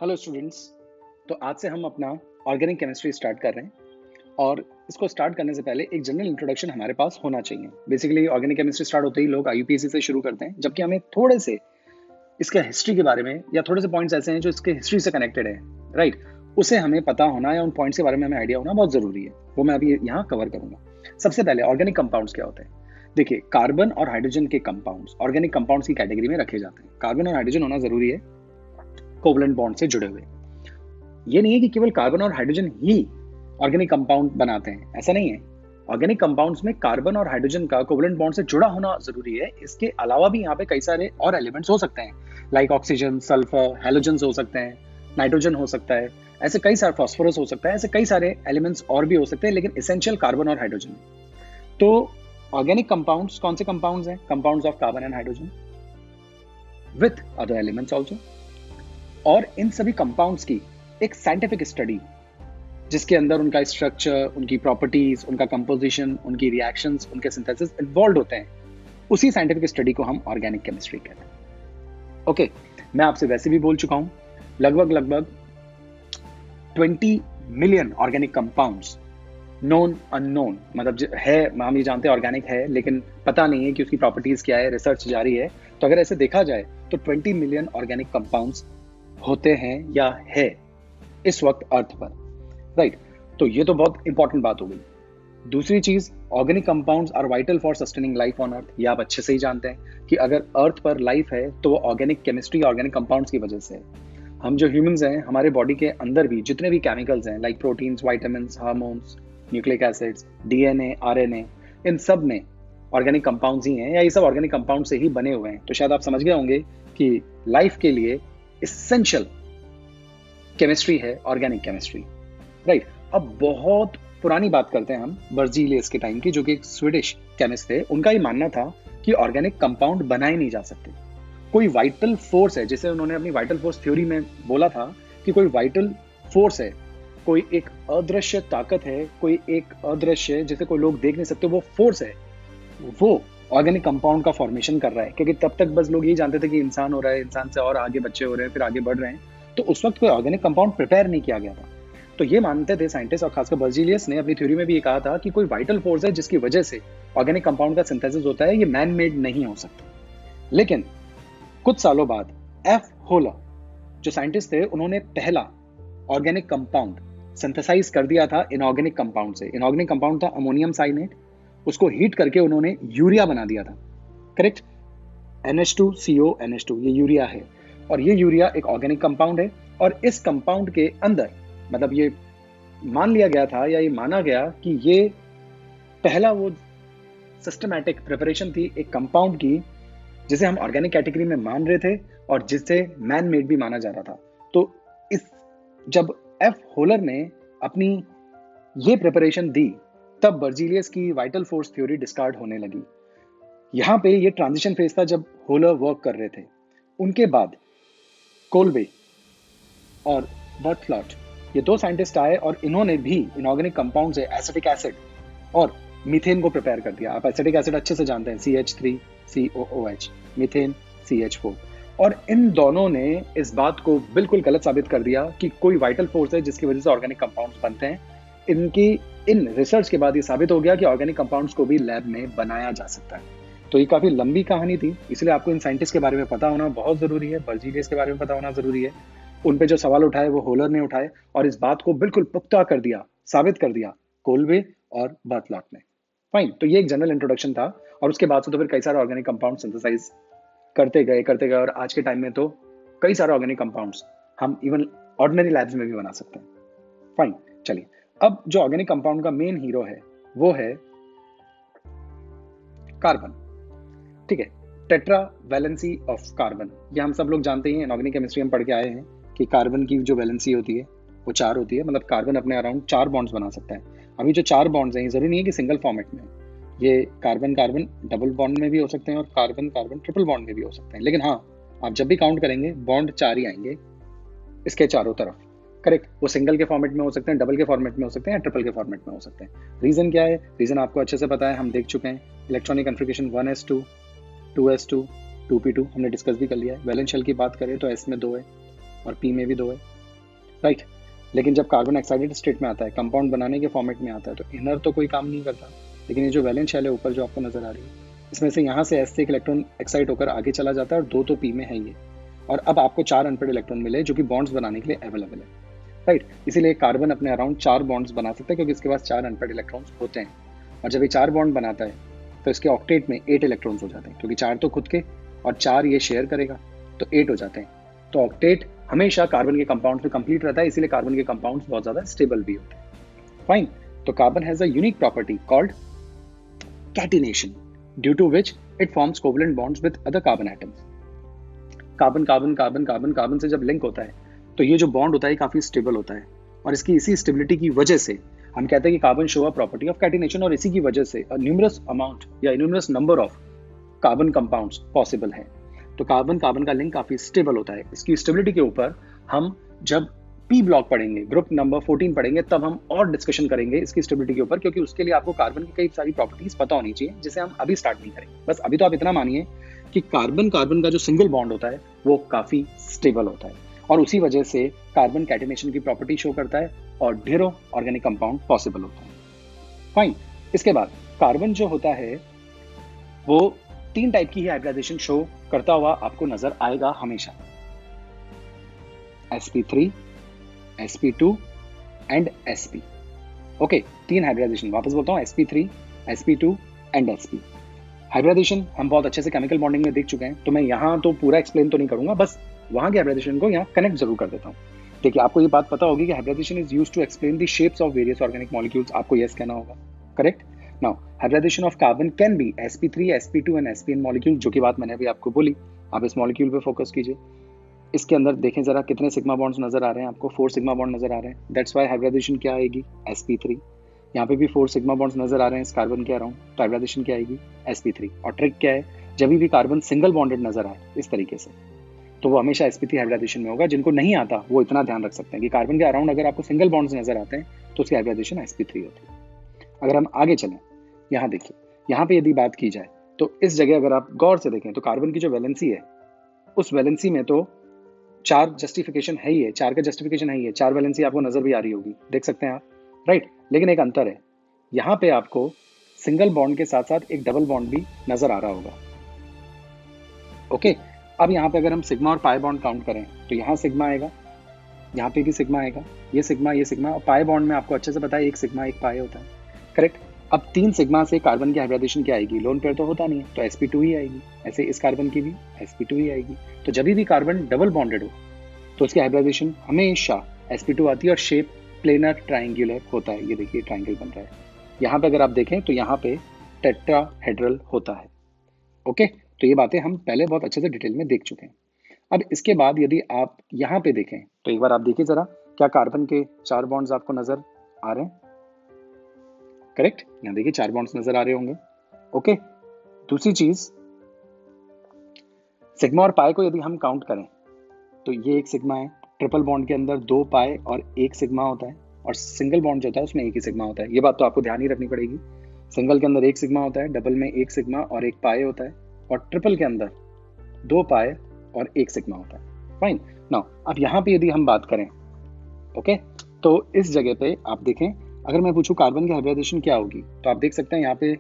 Hello students. तो आज से हम अपना ऑर्गेनिक केमिस्ट्री स्टार्ट कर रहे हैं और इसको स्टार्ट करने से पहले एक जनरल इंट्रोडक्शन हमारे पास होना चाहिए। बेसिकली ऑर्गेनिक केमिस्ट्री स्टार्ट होते ही लोग आईयूपीएसी से शुरू करते हैं, जबकि हमें थोड़े से इसके हिस्ट्री के बारे में या थोड़े से पॉइंट्स ऐसे हैं जो इसके हिस्ट्री से कनेक्टेड है, राइट, उसे हमें पता होना या उन पॉइंट्स के बारे में हमें आइडिया होना बहुत जरूरी है। वो मैं अभी यहाँ कवर करूंगा। सबसे पहले ऑर्गेनिक कंपाउंड्स क्या होते हैं। देखिए, कार्बन और हाइड्रोजन के कंपाउंड्स ऑर्गेनिक कंपाउंड्स की कैटेगरी में रखे जाते हैं। कार्बन और हाइड्रोजन होना जरूरी है कोवलेंट बॉन्ड से जुड़े हुए। ये नहीं है कि केवल कार्बन और हाइड्रोजन ही ऑर्गेनिक कंपाउंड बनाते हैं, ऐसा नहीं है। ऑर्गेनिक कंपाउंड्स में कार्बन और हाइड्रोजन का कोवलेंट बॉन्ड से जुड़ा होना जरूरी है। इसके अलावा भी यहाँ पे कई सारे और एलिमेंट्स हो सकते हैं, लाइक ऑक्सीजन, सल्फर, हैलोजन्स हो सकते हैं, नाइट्रोजन हो सकता है, ऐसे कई सारे, फास्फोरस हो सकता है, ऐसे कई सारे एलिमेंट्स और भी हो सकते हैं, लेकिन एसेंशियल कार्बन और हाइड्रोजन। तो ऑर्गेनिक कंपाउंड्स कौन से कंपाउंड्स हैं? Compounds of carbon and hydrogen with other elements also. और इन सभी कंपाउंड्स की एक साइंटिफिक स्टडी जिसके अंदर उनका स्ट्रक्चर, उनकी प्रॉपर्टीज, उनका कंपोजिशन, उनकी रिएक्शंस, उनके सिंथेसिस इन्वॉल्व होते हैं, उसी साइंटिफिक स्टडी को हम ऑर्गेनिक केमिस्ट्री कहते हैं। ओके, मैं आपसे वैसे भी बोल चुका हूं, लगभग 20 million organic compounds known unknown, मतलब है, हम ये जानते हैं ऑर्गेनिक है, लेकिन पता नहीं है कि उसकी प्रॉपर्टीज क्या है, रिसर्च जारी है। तो अगर ऐसे देखा जाए तो 20 मिलियन ऑर्गेनिक कंपाउंड्स होते हैं या है इस वक्त अर्थ पर, राइट। तो ये तो बहुत इंपॉर्टेंट बात हो गई। दूसरी चीज, organic compounds are vital for sustaining life on earth. ये आप अच्छे से ही जानते हैं कि अगर अर्थ पर लाइफ है तो वो ऑर्गेनिक केमिस्ट्री, ऑर्गेनिक कंपाउंड्स की वजह से है। हम जो ह्यूमंस हैं, हमारे बॉडी के अंदर भी जितने भी केमिकल्स हैं, like proteins, vitamins, hormones, nucleic acids, DNA, RNA, इन सब में ऑर्गेनिक कंपाउंड्स ही हैं, या ये सब ऑर्गेनिक कंपाउंड से ही बने हुए हैं। तो शायद आप समझ गए होंगे कि लाइफ के लिए एसेंशियल केमिस्ट्री है ऑर्गेनिक केमिस्ट्री, राइट। अब बहुत पुरानी बात करते हैं हम बर्जीलियस के टाइम की, जो कि एक स्वीडिश केमिस्ट थे। उनका ये मानना था कि ऑर्गेनिक कंपाउंड बनाए नहीं जा सकते। कोई वाइटल फोर्स है, जिसे उन्होंने अपनी वाइटल फोर्स थ्योरी में बोला था कि कोई वाइटल फोर्स है, कोई एक अदृश्य ताकत है, कोई एक अदृश्य जिसे कोई लोग देख नहीं सकते, वो फोर्स है, वो ऑर्गेनिक कंपाउंड का फॉर्मेशन कर रहा है। क्योंकि तब तक बस लोग यही जानते थे कि इंसान हो रहा है, इंसान से और आगे बच्चे हो रहे हैं, फिर आगे बढ़ रहे हैं। तो उस वक्त कोई ऑर्गेनिक कंपाउंड प्रिपेयर नहीं किया गया था। तो ये मानते थे साइंटिस्ट, और खासकर बर्जीलियस ने अपनी थ्योरी में भी ये कहा था कि कोई वाइटल फोर्स है जिसकी वजह से ऑर्गेनिक कंपाउंड का सिंथेसिस होता है, ये मैन मेड नहीं हो सकता। लेकिन कुछ सालों बाद एफ होलर, जो साइंटिस्ट थे, उन्होंने पहला ऑर्गेनिक कंपाउंड सिंथेसाइज कर दिया था इनऑर्गेनिक कंपाउंड से। इनऑर्गेनिक कंपाउंड था अमोनियम साइनेट, उसको हीट करके उन्होंने यूरिया बना दिया था, करेक्ट, NH2CO NH2, ये यूरिया है। और ये यूरिया एक ऑर्गेनिक कंपाउंड है, और इस कंपाउंड के अंदर, मतलब ये मान लिया गया था या ये माना गया कि ये पहला वो सिस्टमैटिक प्रिपरेशन थी एक कंपाउंड की जिसे हम ऑर्गेनिक कैटेगरी में मान रहे थे और जिसे मैन मेड भी माना जा रहा था। तो इस जब एफ होलर ने अपनी ये प्रिपरेशन दी, तब बर्जीलियस की वाइटल फोर्स थ्योरी डिस्कार्ड होने लगी। यहाँ पे ये ट्रांजिशन फेज था जब होलर वर्क कर रहे थे। उनके बाद कोलबे और बर्थलॉट, ये दो साइंटिस्ट आए और इन्होंने भी इनऑर्गेनिक कंपाउंड से एसिटिक एसिड और मीथेन को प्रिपेयर कर दिया। आप एसिटिक एसिड अच्छे से जानते हैं, CH3COOH, मीथेन CH4। और इन दोनों ने इस बात को बिल्कुल गलत साबित कर दिया कि कोई वाइटल फोर्स है जिसकी वजह से ऑर्गेनिक कंपाउंड्स बनते हैं। इनकी इन रिसर्च के बाद ये साबित हो गया कि ऑर्गेनिक कंपाउंड्स को भी लैब में बनाया जा सकता है। तो ये काफी लंबी कहानी थी, इसलिए आपको इन साइंटिस्ट के बारे में पता होना बहुत जरूरी है, बर्जीलियस के बारे में पता होना जरूरी है। उन पे जो सवाल उठाए वो होलर ने उठाए, और इस बात को बिल्कुल पुख्ता कर दिया, साबित कर दिया कोलबे और बर्थलॉट ने। फाइन, तो ये एक जनरल इंट्रोडक्शन था, और उसके बाद से तो फिर कई सारे ऑर्गेनिक कंपाउंड सिंथेसाइज करते गए, और आज के टाइम में तो कई सारे ऑर्गेनिक कंपाउंड्स हम इवन ऑर्डिनरी लैब्स में भी बना सकते हैं। फाइन, चलिए, अब जो ऑर्गेनिक कंपाउंड का मेन हीरो है वो है कार्बन, ठीक है, टेट्रा वैलेंसी ऑफ कार्बन। ये हम सब लोग जानते हैं, इनऑर्गेनिक केमिस्ट्री हम पढ़ के आए हैं कि कार्बन की जो वैलेंसी होती है वो 4 होती है, मतलब कार्बन अपने अराउंड 4 बॉन्ड्स बना सकता है। अभी जो 4 बॉन्ड्स हैं, ये जरूरी नहीं है कि सिंगल फॉर्मेट में, ये कार्बन कार्बन डबल बॉन्ड में भी हो सकते हैं और कार्बन कार्बन ट्रिपल बॉन्ड में भी हो सकते हैं। लेकिन हाँ, आप जब भी काउंट करेंगे बॉन्ड 4 ही आएंगे इसके चारों तरफ, करेक्ट। वो सिंगल के फॉर्मेट में हो सकते हैं, डबल के फॉर्मेट में हो सकते हैं, या ट्रिपल के फॉर्मेट में हो सकते हैं। रीजन क्या है? रीजन आपको अच्छे से पता है, हम देख चुके हैं। Electronic configuration 1s2, 2s2, 2p2 हमने डिस्कस भी कर लिया है। वैलेंस शेल की बात करें तो s में 2 है और p में भी 2 है, राइट। लेकिन जब कार्बन एक्साइटेड स्टेट में आता है, कंपाउंड बनाने के फॉर्मेट में आता है, तो इनर तो कोई काम नहीं करता, लेकिन ये जो वैलेंस शेल है ऊपर जो आपको नजर आ रही है, इसमें से यहाँ से S से एक इलेक्ट्रॉन एक्साइट होकर आगे चला जाता है और 2 तो P में है ये, और अब आपको 4 अनपेड इलेक्ट्रॉन मिले जो कि बॉन्ड्स बनाने के लिए अवेलेबल है, राइट। इसीलिए कार्बन अपने अराउंड 4 बॉन्ड्स बना सकता है क्योंकि इसके पास 4 अनपेड इलेक्ट्रॉन्स होते हैं, और जब ये 4 बॉन्ड बनाता है तो इसके ऑक्टेट में 8 इलेक्ट्रॉन्स हो जाते हैं, क्योंकि 4 तो खुद के और 4 ये शेयर करेगा, तो 8 हो जाते हैं। तो ऑक्टेट हमेशा कार्बन के कंपाउंड में कंप्लीट रहता है, इसीलिए कार्बन के कंपाउंड्स बहुत ज्यादा स्टेबल भी होते हैं। फाइन। तो carbon has a unique property called catenation, due to which it forms covalent bonds with other carbon atoms. Carbon carbon carbon carbon carbon से जब लिंक होता है तो ये जो बॉन्ड होता है काफी स्टेबल होता है, और इसकी इसी स्टेबिलिटी की वजह से हम कहते हैं कि carbon show a property of catenation, और इसी की वजह से न्यूमरस अमाउंट या numerous number of carbon compounds possible है। तो कार्बन कार्बन का लिंक काफी स्टेबल होता है। इसकी स्टेबिलिटी के ऊपर हम जब पी ब्लॉक पढ़ेंगे, ग्रुप नंबर 14 पढ़ेंगे, तब हम और डिस्कशन करेंगे इसकी स्टेबिलिटी के ऊपर, क्योंकि उसके लिए आपको कार्बन की कई सारी प्रॉपर्टीज पता होनी चाहिए, जिसे हम अभी स्टार्ट नहीं करेंगे। बस अभी तो आप इतना मानिए कि कार्बन कार्बन का जो सिंगल बॉन्ड होता है वो काफी स्टेबल होता है, और उसी वजह से कार्बन कैटिनेशन की प्रॉपर्टी शो करता है और ढेरों ऑर्गेनिक कंपाउंड पॉसिबल होता है। फाइन। इसके बाद कार्बन जो होता है वो 3 टाइप की हाइब्रिडाइजेशन शो करता हुआ आपको नजर आएगा हमेशा, sp3, sp2 and sp। Okay, 3 hybridisation, वापस बोलता हूँ, sp3, sp2 and sp। Hybridisation हम बहुत अच्छे से केमिकल बॉन्डिंग में देख चुके हैं, तो मैं यहाँ तो पूरा एक्सप्लेन तो नहीं करूंगा, बस वहां के हाइब्रिडाइजेशन को यहाँ कनेक्ट जरूर कर देता हूँ। देखिए, आपको ये बात पता होगी कि hybridisation is used to explain the shapes of various organic molecules. आपको यस कहना होगा, correct. Now hybridisation of carbon can be sp3, sp2 and sp molecule, जो की बात मैंने अभी आपको बोली। आप इस मॉलिक्यूल पे फोकस कीजिए, इसके अंदर देखें जरा कितने सिग्मा बॉन्ड्स नजर आ रहे हैं आपको, 4 सिग्मा बॉन्ड नजर आ रहे हैं। दैट्स व्हाई हाइब्रिडाइजेशन क्या आएगी, sp3। यहाँ पे भी 4 सिग्मा बॉन्ड्स नजर आ रहे हैं इस कार्बन के अराउंड, तो हाइब्रिडाइजेशन क्या आएगी, sp3। और ट्रिक क्या है, जब भी कार्बन सिंगल बॉन्डेड नजर आए इस तरीके से, तो वो हमेशा sp3 हाइब्रिडाइजेशन में होगा। जिनको नहीं आता वो इतना ध्यान रख सकते हैं कि कार्बन के अराउंड अगर आपको सिंगल बॉन्ड्स नजर आते हैं तो उसकी हाइब्रिडाइजेशन sp3 होती है। अगर हम आगे चलें, यहाँ देखिए, यहाँ पे यदि बात की जाए तो इस जगह अगर आप गौर से देखें तो कार्बन की जो वैलेंसी है, उस वैलेंसी में तो 4 जस्टिफिकेशन है ही है, 4 का जस्टिफिकेशन है ही है, 4 वैलेंसी आपको नजर भी आ रही होगी, देख सकते हैं आप, राइट। लेकिन एक अंतर है, यहाँ पे आपको सिंगल बॉन्ड के साथ साथ एक डबल बॉन्ड भी नजर आ रहा होगा। ओके, अब यहाँ पे अगर हम सिग्मा और पाई बॉन्ड काउंट करें तो यहाँ सिग्मा आएगा, यहाँ पे भी सिग्मा आएगा, ये सिग्मा, और पाई बॉन्ड में आपको अच्छे से पता है एक सिग्मा एक पाई होता है, करेक्ट। अब 3 सिग्मा से कार्बन की हाइब्रिडाइजेशन क्या आएगी, लोन पेयर तो होता नहीं है, तो sp2 ही आएगी। ऐसे इस कार्बन की भी sp2 ही आएगी। तो जब भी कार्बन डबल बॉन्डेड हो तो उसकी हाइब्रिडाइजेशन हमेशा sp2 आती है, और शेप प्लेनर ट्राइंगुलर होता है। ये देखिए ट्राइंगल बन रहा है। यहाँ पे अगर आप देखें तो यहाँ पे टेट्राहेड्रल होता है। ओके, तो ये बातें हम पहले बहुत अच्छे से डिटेल में देख चुके हैं। अब इसके बाद यदि आप यहाँ पे देखें तो एक बार आप देखिए जरा, क्या कार्बन के 4 बॉन्ड्स आपको नजर आ रहे हैं, करेक्ट। यहाँ देखिए 4 बॉन्ड्स नजर आ रहे होंगे। ओके, दूसरी चीज, सिग्मा और पाई को यदि हम काउंट करें तो ये एक सिग्मा है, ट्रिपल बॉन्ड के अंदर 2 पाई और 1 सिग्मा होता है, और सिंगल बॉन्ड जो होता है उसमें 1 ही सिग्मा होता है। ये बात तो आपको ध्यान ही रखनी पड़ेगी। सिंगल के अंदर 1 सिग्मा होता है, डबल में 1 सिग्मा और 1 पाई होता है, और ट्रिपल के अंदर 2 पाई और 1 सिग्मा होता है। फाइन। नाउ अब यहाँ पे यदि हम बात करें, ओके, तो इस जगह पे आप देखें, अगर मैं पूछूं कार्बन की हाइब्रिडाइजेशन क्या होगी, तो आप देख सकते हैं यहाँ पे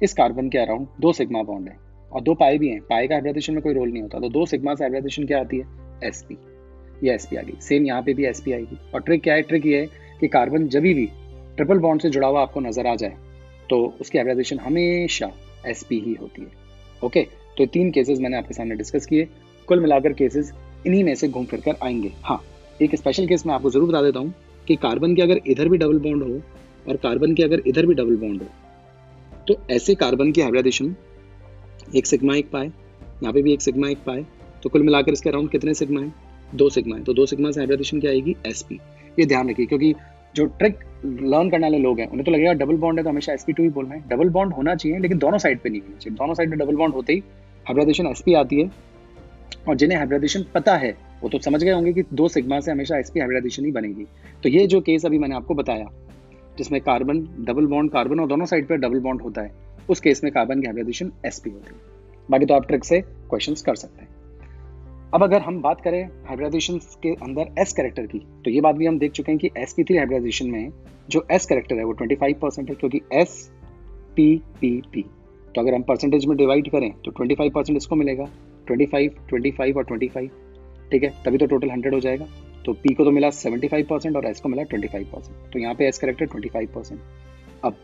इस कार्बन के अराउंड 2 सिग्मा बॉन्ड है और 2 पाई भी हैं। पाई का हाइब्रिडाइजेशन में कोई रोल नहीं होता, तो 2 सिग्मा से हाइब्रिडाइजेशन क्या आती है, sp। ये sp आ गई। सेम यहाँ पे भी sp आएगी। और ट्रिक क्या है, ट्रिक ये है कि कार्बन जब भी ट्रिपल बॉन्ड से जुड़ा हुआ आपको नजर आ जाए तो उसकी हाइब्रिडाइजेशन हमेशा sp ही होती है। ओके, तो 3 केसेस मैंने आपके सामने डिस्कस किए। कुल मिलाकर केसेस इन्हीं में से घूम फिर कर आएंगे। हाँ, एक स्पेशल केस मैं आपको जरूर बता देता हूँ कि कार्बन के अगर इधर भी डबल बॉन्ड हो और कार्बन के अगर इधर भी डबल बॉन्ड हो, तो ऐसे कार्बन की हाइब्रिडाइजेशन 1 सिग्मा 1 पाई, यहाँ पे भी 1 सिग्मा 1 पाई, तो कुल मिलाकर इसके अराउंड कितने सिग्मा है, 2 सिग्मा है। तो 2 सिग्मा से हाइब्रिडाइजेशन क्या आएगी, sp। ये ध्यान रखिए, क्योंकि जो ट्रिक लर्न करने वाले लोग हैं उन्हें तो लगेगा डबल बॉन्ड है तो हमेशा sp2 ही बोलना है। डबल बॉन्ड होना चाहिए, लेकिन दोनों साइड पे नहीं होना चाहिए। दोनों साइड पे डबल बॉन्ड होते ही हाइब्रिडाइजेशन sp आती है। और जिन्हें हाइब्रिडाइजेशन पता है वो तो समझ गए होंगे कि 2 सिग्मा से हमेशा sp हाइब्रिडाइजेशन ही बनेगी। तो ये जो केस अभी मैंने आपको बताया, जिसमें कार्बन डबल बॉन्ड कार्बन और दोनों साइड पे डबल बॉन्ड होता है, उस केस में कार्बन की हाइब्रिडाइजेशन sp होती है। बाकी तो आप ट्रिक से क्वेश्चंस कर सकते हैं। अब अगर हम बात करें हाइब्रिडाइजेशन के अंदर एस कैरेक्टर की, तो ये बात भी हम देख चुके हैं कि sp3 हाइब्रिडाइजेशन में जो एस कैरेक्टर है वो 25% है, क्योंकि SPPP। तो अगर हम परसेंटेज में डिवाइड करें तो 25% इसको मिलेगा, 25, 25 और 25, ठीक है, तभी तो टोटल 100 हो जाएगा। तो P को तो मिला 75% और S को मिला 25%, तो यहाँ पे S कैरेक्टर 25%। अब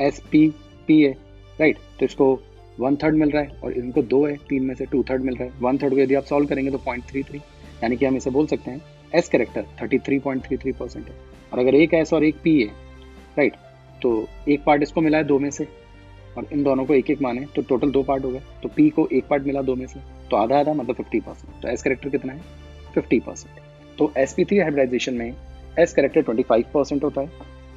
SPP है, राइट, तो इसको 1/3 मिल रहा है और इनको 2 है, 3 में से 2/3 मिल रहा है। 1/3 को यदि आप सॉल्व करेंगे तो 0.33, यानी कि हम इसे बोल सकते हैं S कैरेक्टर 33.33% है। और अगर एक S और एक P है, राइट, तो एक पार्ट इसको मिला है 2 में से और इन दोनों को एक एक माने तो टोटल 2 पार्ट हो गए। तो P को एक पार्ट मिला 2 में से, तो आधा आधा मतलब 50%। तो S कैरेक्टर कितना है? 50%। तो sp3 हाइब्रिडाइजेशन में S कैरेक्टर 25% होता है,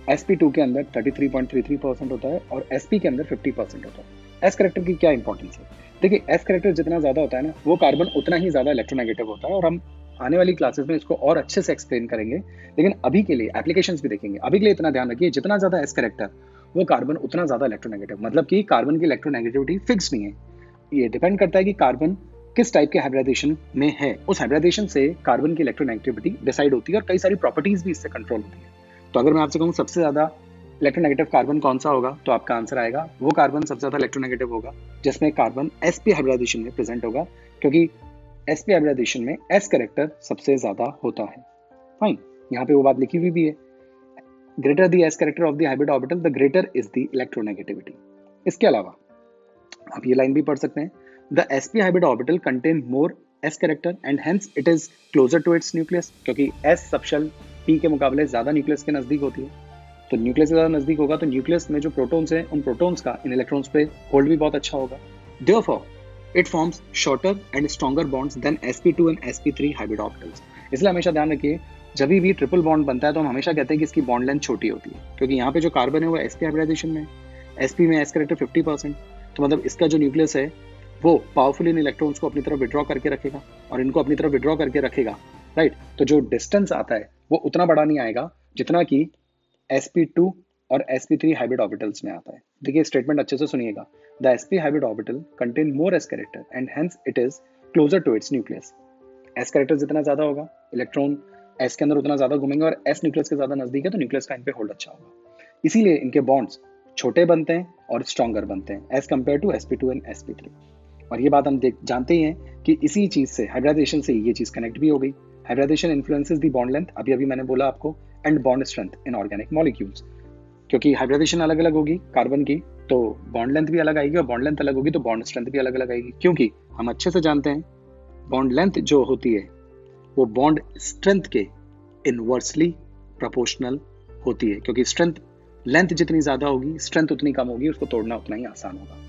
sp2 के अंदर 33.33% होता है और sp के अंदर 50% होता है। S कैरेक्टर की क्या इंपॉर्टेंस है? देखिए, S कैरेक्टर जितना ज्यादा होता है ना, वो कार्बन उतना ही ज्यादा इलेक्ट्रोनेगेटिव होता है, और हम आने वाली क्लासेस में इसको और अच्छे से एक्सप्लेन करेंगे। लेकिन अभी के लिए एप्लीकेशंस भी देखेंगे। अभी के लिए इतना ध्यान रखिए, जितना ज्यादा S कैरेक्टर वो कार्बन उतना ज्यादा इलेक्ट्रोनेगेटिव, मतलब कि कार्बन की इलेक्ट्रोनेगेटिविटी फिक्स नहीं है। ये डिपेंड करता है कि कार्बन किस टाइप के हाइब्रिडाइजेशन में है, उस हाइब्रिडाइजेशन से कार्बन की इलेक्ट्रोनेगेटिविटी डिसाइड होती है और कई सारी प्रॉपर्टीज भी इससे कंट्रोल होती है। तो अगर मैं आपसे कहूँ सबसे ज्यादा इलेक्ट्रोनेगेटिव कार्बन कौन सा होगा, तो आपका आंसर आएगा वो कार्बन सबसे ज्यादा इलेक्ट्रोनेगेटिव होगा जिसमें कार्बन sp हाइब्रिडाइजेशन में प्रेजेंट होगा, क्योंकि sp हाइब्रिडाइजेशन में s कैरेक्टर सबसे ज्यादा होता है। फाइन, यहाँ पे वो बात लिखी हुई भी है, greater the s character of the hybrid orbital the greater is the electronegativity. इसके अलावा आप ये लाइन भी पढ़ सकते हैं, the sp hybrid orbital contain more s character and hence it is closer to its nucleus, क्योंकि s सबशेल p के मुकाबले ज्यादा न्यूक्लियस के नजदीक होती है। तो न्यूक्लियस से ज्यादा नजदीक होगा तो न्यूक्लियस में जो प्रोटॉन्स हैं उन प्रोटॉन्स का इन इलेक्ट्रॉन्स पे होल्ड भी बहुत अच्छा होगा। Therefore it forms shorter and stronger bonds than sp2 and sp3 hybrid orbitals. इसलिए हमेशा ध्यान रखिए, जब भी ट्रिपल बॉन्ड बनता है तो हम हमेशा कहते हैं कि इसकी बॉन्ड लेंथ छोटी होती है, क्योंकि यहाँ पे जो कार्बन है वो sp हाइब्रिडाइजेशन में, sp में s कैरेक्टर 50%, तो मतलब इसका जो न्यूक्लियस है वो पावरफुल इन इलेक्ट्रॉन्स को अपनी तरफ विड्रॉ करके रखेगा और इनको अपनी तरफ विड्रॉ करके रखेगा, राइट। तो जो डिस्टेंस आता है वो उतना बड़ा नहीं आएगा जितना कि sp2 और sp3 हाइब्रिड ऑर्बिटल्स में आता है। देखिए स्टेटमेंट अच्छे से सुनिएगा, the sp hybrid orbital contain more s character and hence it is closer to its nucleus. s character जितना ज्यादा होगा, इलेक्ट्रॉन s के अंदर उतना ज्यादा घूमेंगे और s न्यूक्लियस के ज्यादा नजदीक है तो न्यूक्लियस का इन पे होल्ड अच्छा होगा। इसीलिए इनके बॉन्ड्स छोटे बनते हैं और स्ट्रॉन्गर बनते हैं as compare to sp2 and sp3। और ये बात हम जानते ही हैं कि इसी चीज से, हाइब्रिडाइजेशन से ये चीज कनेक्ट भी हो गई। Hybridisation influences the bond length, अभी अभी मैंने बोला आपको, and bond strength in organic molecules. क्योंकि हाइब्रिडाइजेशन अलग अलग होगी कार्बन की, तो बॉन्ड लेंथ भी अलग आएगी और बॉन्ड लेंथ अलग होगी तो बॉन्ड स्ट्रेंथ भी अलग अलग आएगी। क्योंकि हम अच्छे से जानते हैं बॉन्ड लेंथ जो होती है वो बॉन्ड स्ट्रेंथ के इनवर्सली प्रोपोर्शनल होती है, क्योंकि स्ट्रेंथ लेंथ जितनी ज्यादा होगी स्ट्रेंथ उतनी कम होगी, उसको तोड़ना उतना ही आसान होगा।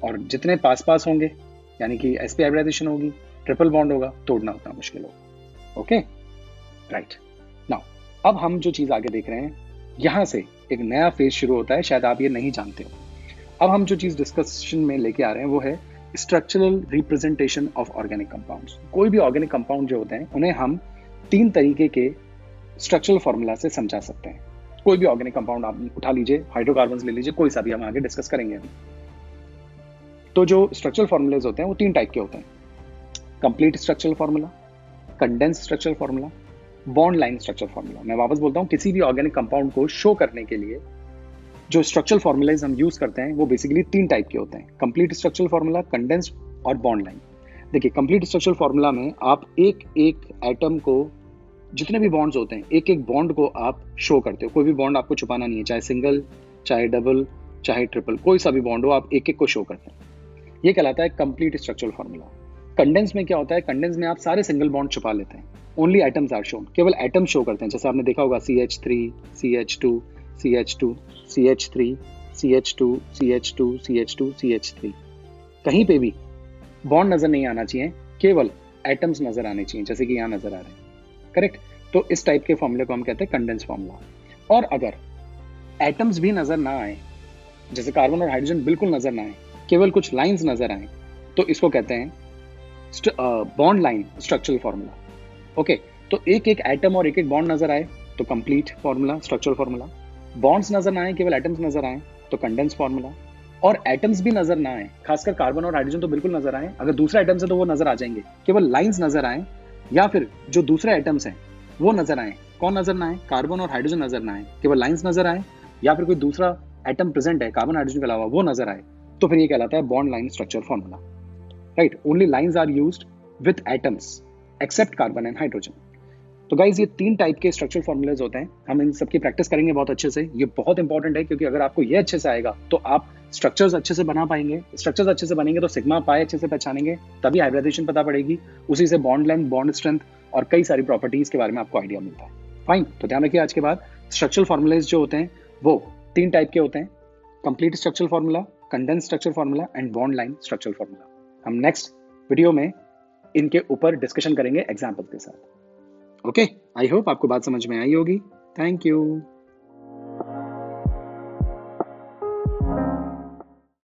और जितने पास पास होंगे, यानी कि sp हाइब्रिडाइजेशन होगी, ट्रिपल बॉन्ड होगा, तोड़ना उतना मुश्किल होगा। Okay, right. नाउ अब हम जो चीज आगे देख रहे हैं, यहां से एक नया फेज शुरू होता है, शायद आप ये नहीं जानते हो। अब हम जो चीज डिस्कशन में लेके आ रहे हैं वो है structural representation of organic compounds. कोई भी ऑर्गेनिक कंपाउंड जो होते हैं उन्हें हम 3 तरीके के स्ट्रक्चरल फॉर्मूला से समझा सकते हैं। कोई भी ऑर्गेनिक कंपाउंड आप उठा लीजिए, हाइड्रोकार्बन ले लीजिए, कोई सा भी, हम आगे डिस्कस करेंगे अभी। तो जो स्ट्रक्चरल फॉर्मूलेज होते हैं वो 3 टाइप के होते हैं, complete structural formula, condense structural formula, bond line structure formula. मैं वापस बोलता हूँ, किसी भी ऑर्गेनिक कंपाउंड को शो करने के लिए जो स्ट्रक्चरल फॉर्मूलाज हम यूज करते हैं वो बेसिकली 3 टाइप के होते हैं, कंप्लीट स्ट्रक्चरल फॉर्मूला, कंडेंस्ड और बॉन्ड लाइन। देखिए कंप्लीट स्ट्रक्चरल फॉर्मूला में आप एक एक एटम को, जितने भी बॉन्ड्स होते हैं, एक एक बॉन्ड को आप शो करते हो। कोई भी बॉन्ड आपको छुपाना नहीं है, चाहे सिंगल, चाहे डबल, चाहे ट्रिपल, कोई सा भी बॉन्ड हो, आप एक एक को शो करते हैं। ये कहलाता है कंप्लीट स्ट्रक्चरल फॉर्मूला। कंडेंस में क्या होता है, कंडेंस में आप सारे सिंगल बॉन्ड छुपा लेते हैं, ओनली एटम्स आर शोन, केवल एटम शो करते हैं। जैसे आपने देखा होगा CH3, CH2, CH2, CH3, CH2, CH2, CH2, CH3, कहीं पे भी बॉन्ड नजर नहीं आना चाहिए, केवल एटम्स नजर आने चाहिए, जैसे कि यहाँ नजर आ रहे हैं। करेक्ट। तो इस टाइप के फॉर्मूले को हम कहते हैं कंडेंस फॉर्मूला। और अगर एटम्स भी नजर ना आए, जैसे कार्बन और हाइड्रोजन बिल्कुल नजर ना आए, केवल कुछ लाइंस नजर आए, तो इसको कहते हैं bond line structural formula. Okay, तो एक एक एटम और एक एक बॉन्ड नजर आए तो complete formula, structural formula. Bonds नजर ना आए, केवल एटम्स नजर आए तो कंडेंस फॉर्मूला। और एटम्स भी नजर ना आए, खासकर कार्बन और हाइड्रोजन तो बिल्कुल नजर आए, अगर दूसरे एटम्स है तो वो नजर आ जाएंगे, केवल लाइंस नजर आए, या फिर जो दूसरे एटम्स हैं वो नजर आए। कौन नजर ना आए? कार्बन और हाइड्रोजन नजर ना आए, केवल लाइंस नजर आए, या फिर कोई दूसरा एटम प्रेजेंट है कार्बन हाइड्रोजन के अलावा वो नजर आए, तो फिर ये कहलाता है bond line structure formula. Right, only lines are used with atoms except carbon and hydrogen. तो गाइज ये 3 टाइप के स्ट्रक्चरल फॉर्मूलेज होते हैं, हम इन सबकी प्रैक्टिस करेंगे बहुत अच्छे से। ये बहुत इंपॉर्टेंट है क्योंकि अगर आपको ये अच्छे से आएगा तो आप स्ट्रक्चर्स अच्छे से बना पाएंगे। स्ट्रक्चर्स अच्छे से बनेंगे तो सिग्मा पाई अच्छे से पहचानेंगे, तभी हाइब्रिडाइजेशन पता पड़ेगी, उसी से बॉन्ड लेंथ, बॉन्ड स्ट्रेंथ और कई सारी प्रॉपर्टीज के बारे में आपको आइडिया मिलता है। फाइन, तो ध्यान रखिए आज के बाद स्ट्रक्चरल फॉर्मूलेज जो होते हैं वो 3 टाइप के होते हैं, complete structural formula, condense structural formula and bond line structural formula. हम नेक्स्ट वीडियो में इनके ऊपर डिस्कशन करेंगे एग्जाम्पल के साथ। ओके, आई होप आपको बात समझ में आई होगी। Thank you.